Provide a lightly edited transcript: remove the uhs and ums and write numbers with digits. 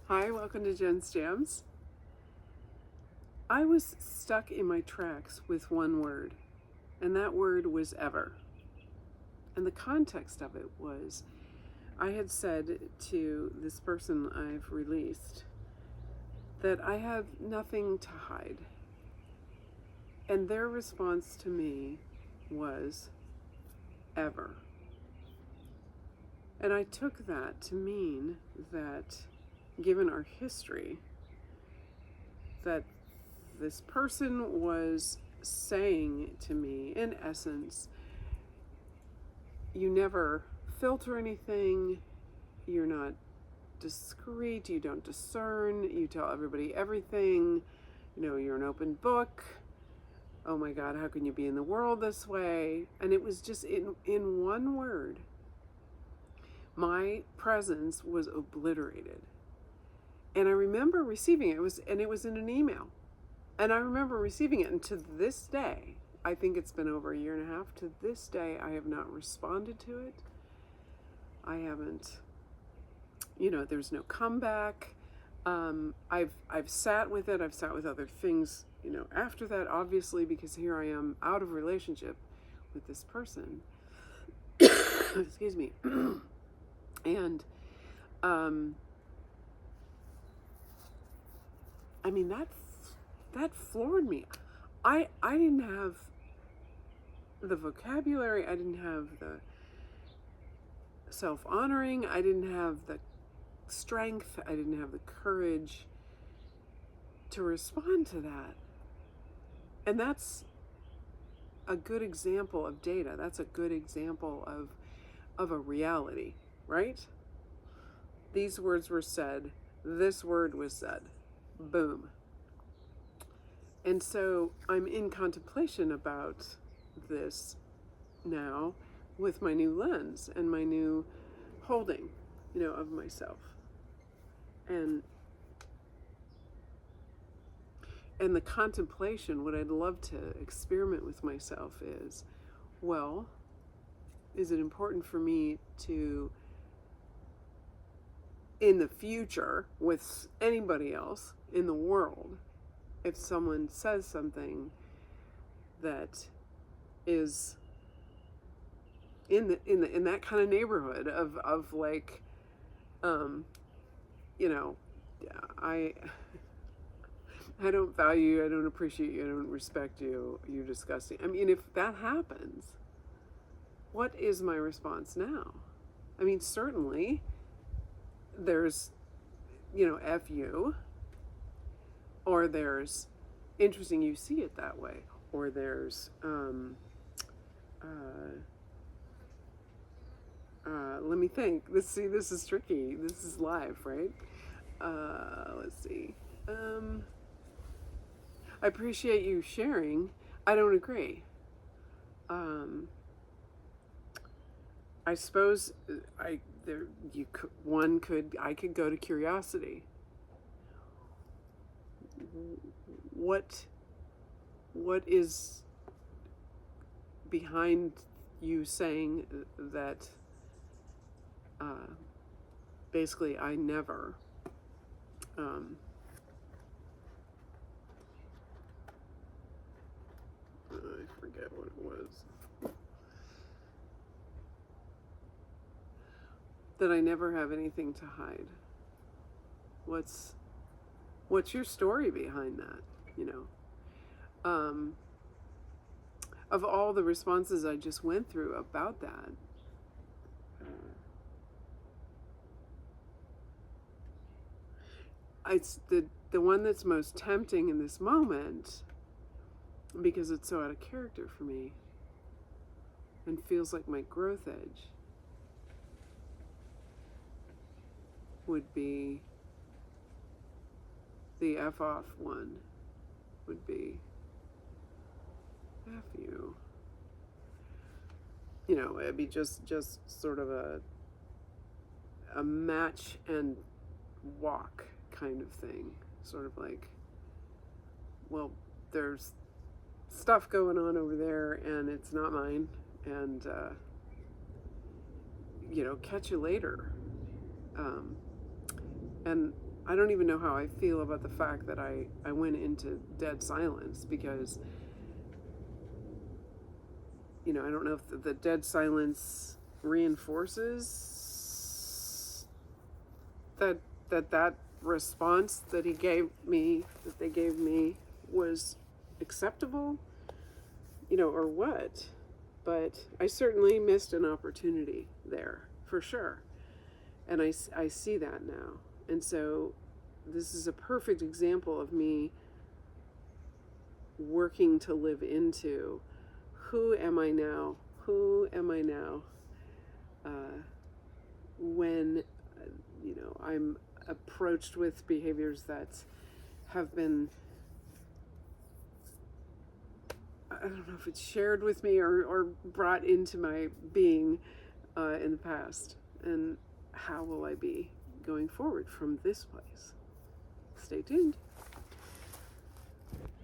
Hi, welcome to Jen's Jams. I was stuck in my tracks with one word, and that word was ever. And the context of it was I had said to this person I've released that I have nothing to hide. And their response to me was ever. And I took that to mean that, given our history, that this person was saying to me, in essence, you never filter anything, you're not discreet, you don't discern, you tell everybody everything, you're an open book. Oh my God, how can you be in the world this way? And it was just in one word, my presence was obliterated. And I remember receiving it. It was in an email. And I remember receiving it, and to this day, I think it's been over a year and a half, to this day, I have not responded to it. I haven't, there's no comeback. I've sat with it. I've sat with other things, after that, obviously, because here I am out of relationship with this person. Excuse me. And, I mean, that floored me. I didn't have the vocabulary, I didn't have the self-honoring, I didn't have the strength, I didn't have the courage to respond to that. And that's a good example of data. That's a good example of a reality, right? These words were said, this word was said. Boom. And so I'm in contemplation about this now with my new lens and my new holding, of myself. And the contemplation, what I'd love to experiment with myself is, well, is it important for me to, in the future, with anybody else in the world, if someone says something that is in that kind of neighborhood of like, I don't value you, I don't appreciate you, I don't respect you, you're disgusting. I mean, if that happens, what is my response now? I mean, certainly there's, F you, or there's interesting you see it that way, or there's, let me think. This is tricky. This is live, right? Let's see. I appreciate you sharing. I don't agree. I suppose I could go to curiosity. What is behind you saying that? Basically, I never. I forget what it was. That I never have anything to hide. What's your story behind that? Of all the responses I just went through about that, it's the one that's most tempting in this moment, because it's so out of character for me and feels like my growth edge, would be the F off one, would be F you. It'd be just sort of a match and walk kind of thing. Sort of like, well, there's stuff going on over there and it's not mine, and catch you later. And I don't even know how I feel about the fact that I went into dead silence, because, I don't know if the dead silence reinforces that response that they gave me was acceptable, or what. But I certainly missed an opportunity there, for sure. And I see that now. And so this is a perfect example of me working to live into, who am I now? Who am I now? When, I'm approached with behaviors that have been, I don't know if it's shared with me or brought into my being in the past. And how will I be going forward from this place? Stay tuned.